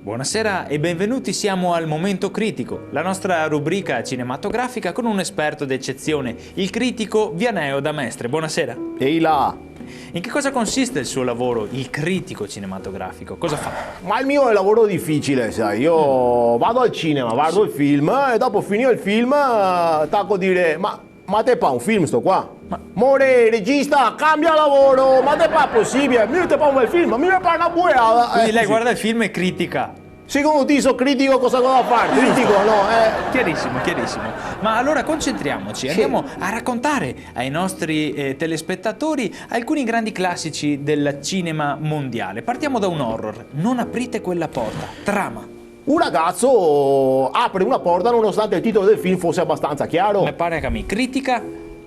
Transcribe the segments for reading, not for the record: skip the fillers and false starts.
Buonasera e benvenuti, siamo al Momento Critico, la nostra rubrica cinematografica con un esperto d'eccezione, il critico Vianeo da Mestre. Buonasera. Ehi là! In che cosa consiste il suo lavoro, il critico cinematografico? Cosa fa? Ma il mio è un lavoro difficile, sai, io vado al cinema, guardo il film e dopo finire il film tacco a dire ma te fa un film sto qua? More, regista, cambia lavoro, ma te fa possibile? Mi te fa un bel film, mi fa una buona. Quindi lei guarda il film e critica. Secondo te sono critico, cosa fare? Critico no? Chiarissimo, chiarissimo. Ma allora concentriamoci, andiamo a raccontare ai nostri telespettatori alcuni grandi classici del cinema mondiale. Partiamo da un horror, Non aprite quella porta, trama. Un ragazzo apre una porta nonostante il titolo del film fosse abbastanza chiaro. Mi pare che mi critica.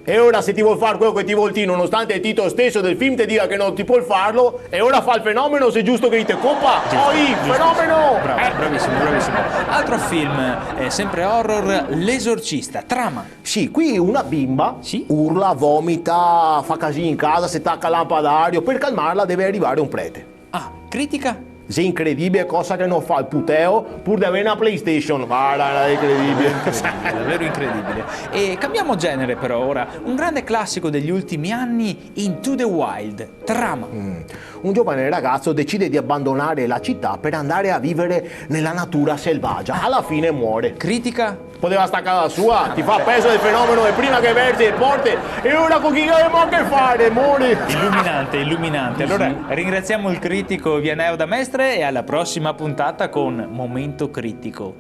E ora se ti vuol fare quello che ti vuol dire, nonostante il titolo stesso del film ti dica che non ti puoi farlo, e ora fa il fenomeno, se è giusto che dite coppa, poi fenomeno! Bravo, bravissimo, bravissimo. Altro film, sempre horror, L'esorcista, trama. Sì, qui una bimba urla, vomita, fa casini in casa, si attacca al lampadario, per calmarla deve arrivare un prete. Ah, critica? È incredibile, cosa che non fa il puteo pur di avere una PlayStation. Guarda, è incredibile. È davvero incredibile. E cambiamo genere però ora. Un grande classico degli ultimi anni, Into the Wild, trama. Un giovane ragazzo decide di abbandonare la città per andare a vivere nella natura selvaggia. Alla fine muore. Critica? Poteva stare a casa sua, ti fa peso del fenomeno e prima che versi le porte e ora con chi abbiamo a che fare, muore. Illuminante, illuminante. Allora ringraziamo il critico Vianeo da Mestre e alla prossima puntata con Momento Critico.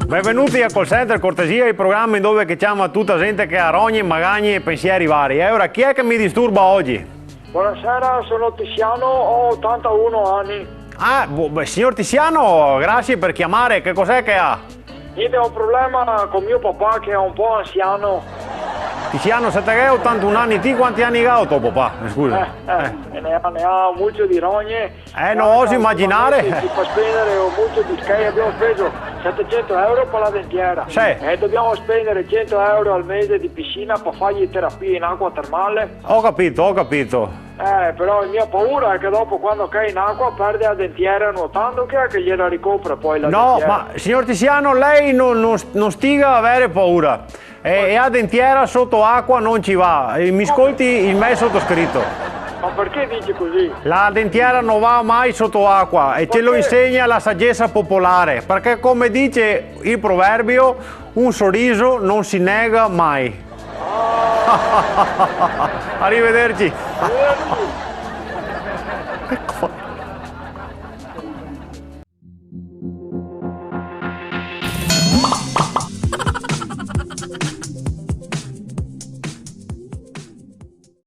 Benvenuti a Call Center, cortesia, il programma in dove chiamiamo a tutta gente che ha rogne, magagni e pensieri vari. E ora chi è che mi disturba oggi? Buonasera, sono Tiziano, ho 81 anni. Ah, signor Tiziano, grazie per chiamare, che cos'è che ha? Niente, ho un problema con mio papà che è un po' anziano. Tiziano, se te hai 81 anni, ti quanti anni ha tuo papà? Scusa. Ne ha molto di rogne. Non oso immaginare. Si fa spendere molto di schei, abbiamo speso 700 euro per la dentiera. Sì. E dobbiamo spendere 100 euro al mese di piscina per fargli terapia in acqua termale. Ho capito, ho capito. Però la mia paura è che dopo quando cade in acqua perde la dentiera nuotando, che è che gliela ricopre poi la dentiera. No, ma signor Tiziano, lei non stiga a avere paura. E a dentiera sotto acqua non ci va. Mi ascolti il me sottoscritto. Ma perché dici così? La dentiera non va mai sotto acqua e ce lo insegna la saggezza popolare, perché come dice il proverbio, un sorriso non si nega mai. Arrivederci. Arrivederci.